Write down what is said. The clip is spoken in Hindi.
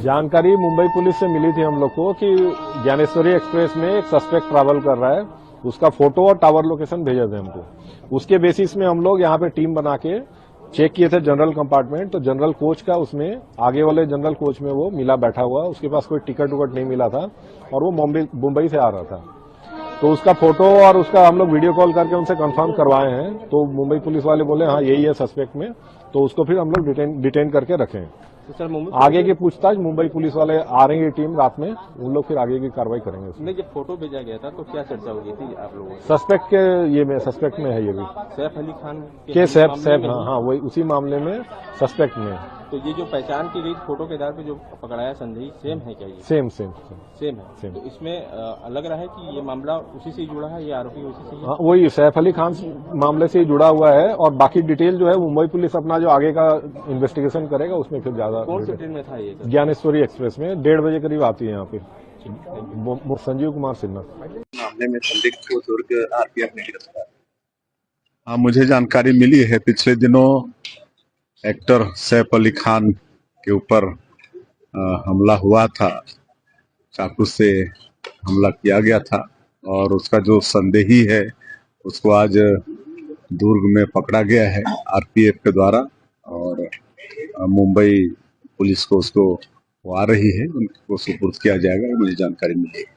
जानकारी मुंबई पुलिस से मिली थी हम लोग को कि ज्ञानेश्वरी एक्सप्रेस में एक सस्पेक्ट ट्रैवल कर रहा है। उसका फोटो और टावर लोकेशन भेजा थे हमको। उसके बेसिस में हम लोग यहाँ पे टीम बना के चेक किए थे जनरल कंपार्टमेंट। तो जनरल कोच का उसमें आगे वाले जनरल कोच में वो मिला बैठा हुआ। उसके पास कोई टिकट उकट नहीं मिला था और वो मुंबई से आ रहा था। तो उसका फोटो और उसका हम लोग वीडियो कॉल करके उनसे कंफर्म करवाए हैं। तो मुंबई पुलिस वाले बोले हाँ यही है सस्पेक्ट में। तो उसको फिर हम लोग डिटेन करके रखे हैं। तो सर आगे की पूछताछ मुंबई पुलिस वाले आ रही है टीम रात में। उन लोग फिर आगे की कार्रवाई करेंगे। उसमें जब फोटो भेजा गया था तो क्या चर्चा हो गई थी आप लोगों से? सस्पेक्ट के सस्पेक्ट में है ये भी सैफ अली खान के सैफ हाँ वही उसी मामले में सस्पेक्ट में। तो ये जो पहचान की गई फोटो के आधार पे जो पकड़ाया संदेही सेम है क्या? ये सेम है। तो इसमें लग रहा है कि ये मामला उसी से जुड़ा है, ये आरोपी उसी से? हाँ वही सैफ अली खान मामले से जुड़ा हुआ है। और बाकी डिटेल जो है मुंबई पुलिस अपना जो आगे का इन्वेस्टिगेशन करेगा उसमें फिर ज्यादा। कौन सी ट्रेन में था ये? ज्ञानेश्वरी एक्सप्रेस में 1:30 बजे करीब आती है यहाँ पे। संजीव कुमार सिन्हा मामले में संदिग्ध को तुरंत आरपीएफ ने गिरफ्तार। हाँ, मुझे जानकारी मिली है पिछले दिनों एक्टर सैफ अली खान के ऊपर हमला हुआ था। चाकू से हमला किया गया था और उसका जो संदेही है उसको आज दुर्ग में पकड़ा गया है आरपीएफ के द्वारा। और मुंबई पुलिस को उसको वो आ रही है, उनको सुपुर्द किया जाएगा। मुझे जानकारी मिली है।